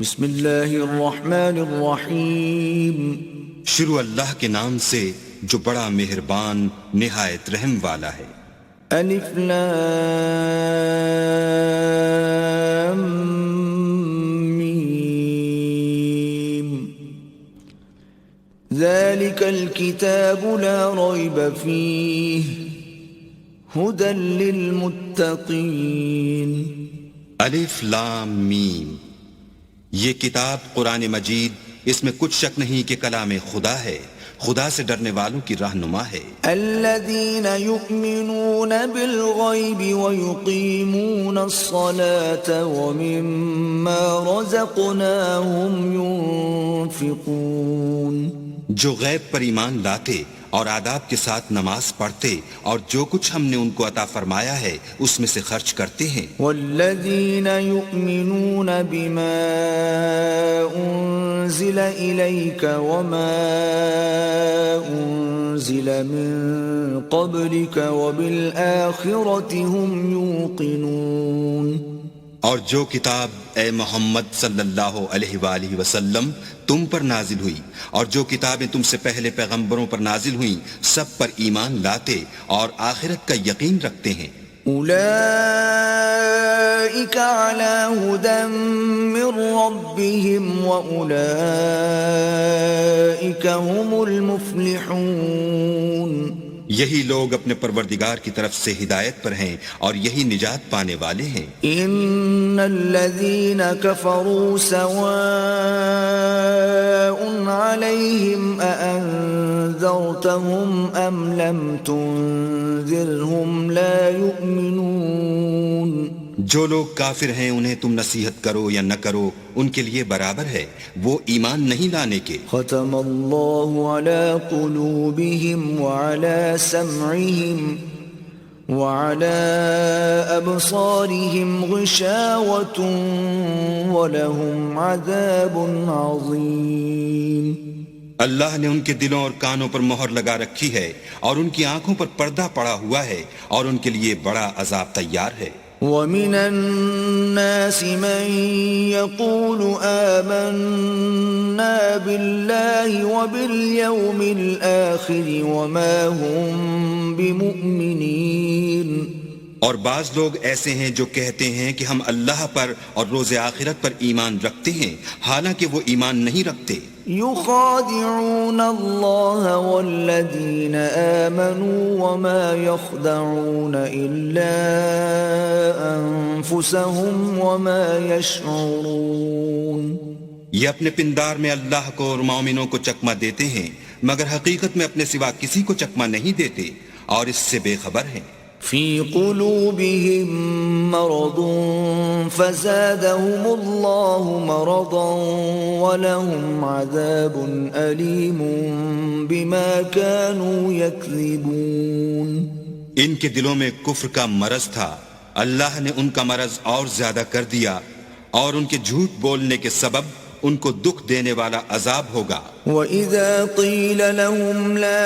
بسم اللہ الرحمن الرحیم. شروع اللہ کے نام سے جو بڑا مہربان نہایت رحم والا ہے. الف لام میم. ذلك الكتاب لا ريب فيه هدى للمتقين. الف لام میم. یہ کتاب قرآن مجید، اس میں کچھ شک نہیں کہ کلام خدا ہے، خدا سے ڈرنے والوں کی رہنما ہے. الذين يؤمنون بالغيب ويقيمون الصلاة ومما رزقناهم ينفقون. جو غیب پر ایمان لاتے اور آداب کے ساتھ نماز پڑھتے اور جو کچھ ہم نے ان کو عطا فرمایا ہے اس میں سے خرچ کرتے ہیں. والذین یؤمنون بما انزل الیک وما انزل من قبلک وبالآخرة هم یوقنون. اور جو کتاب اے محمد صلی اللہ علیہ وآلہ وسلم تم پر نازل ہوئی اور جو کتابیں تم سے پہلے پیغمبروں پر نازل ہوئیں سب پر ایمان لاتے اور آخرت کا یقین رکھتے ہیں. اولئک علی ھدی من ربہم واولئک هم المفلحون. یہی لوگ اپنے پروردگار کی طرف سے ہدایت پر ہیں اور یہی نجات پانے والے ہیں. ان الذین کفروا سواء علیہم اانذرتہم ام لم تنذرہم لا یؤمنون. جو لوگ کافر ہیں انہیں تم نصیحت کرو یا نہ کرو ان کے لیے برابر ہے، وہ ایمان نہیں لانے کے. ختم اللہ علی قلوبہم وعلی سمعہم وعلی ابصارہم غشاوۃ ولہم عذاب عظیم. اللہ نے ان کے دلوں اور کانوں پر مہر لگا رکھی ہے اور ان کی آنکھوں پر پردہ پڑا ہوا ہے اور ان کے لیے بڑا عذاب تیار ہے. وَمِنَ النَّاسِ مَن يَقُولُ آمَنَّا بِاللَّهِ وَبِالْيَوْمِ الْآخِرِ وَمَا هُمْ بِمُؤْمِنِينَ. اور بعض لوگ ایسے ہیں جو کہتے ہیں کہ ہم اللہ پر اور روز آخرت پر ایمان رکھتے ہیں حالانکہ وہ ایمان نہیں رکھتے. يخادعون الله والذين آمنوا وما يخدعون إلا أنفسهم وما يشعرون. یہ اپنے پندار میں اللہ کو اور مومنوں کو چکمہ دیتے ہیں مگر حقیقت میں اپنے سوا کسی کو چکمہ نہیں دیتے اور اس سے بے خبر ہیں. في قلوبهم مرض فزادهم الله مرضا ولهم عذاب أليم بما كانوا يكذبون. ان کے دلوں میں کفر کا مرض تھا، اللہ نے ان کا مرض اور زیادہ کر دیا اور ان کے جھوٹ بولنے کے سبب ان کو دکھ دینے والا عذاب ہوگا. وَإِذَا قِيلَ لَهُمْ لَا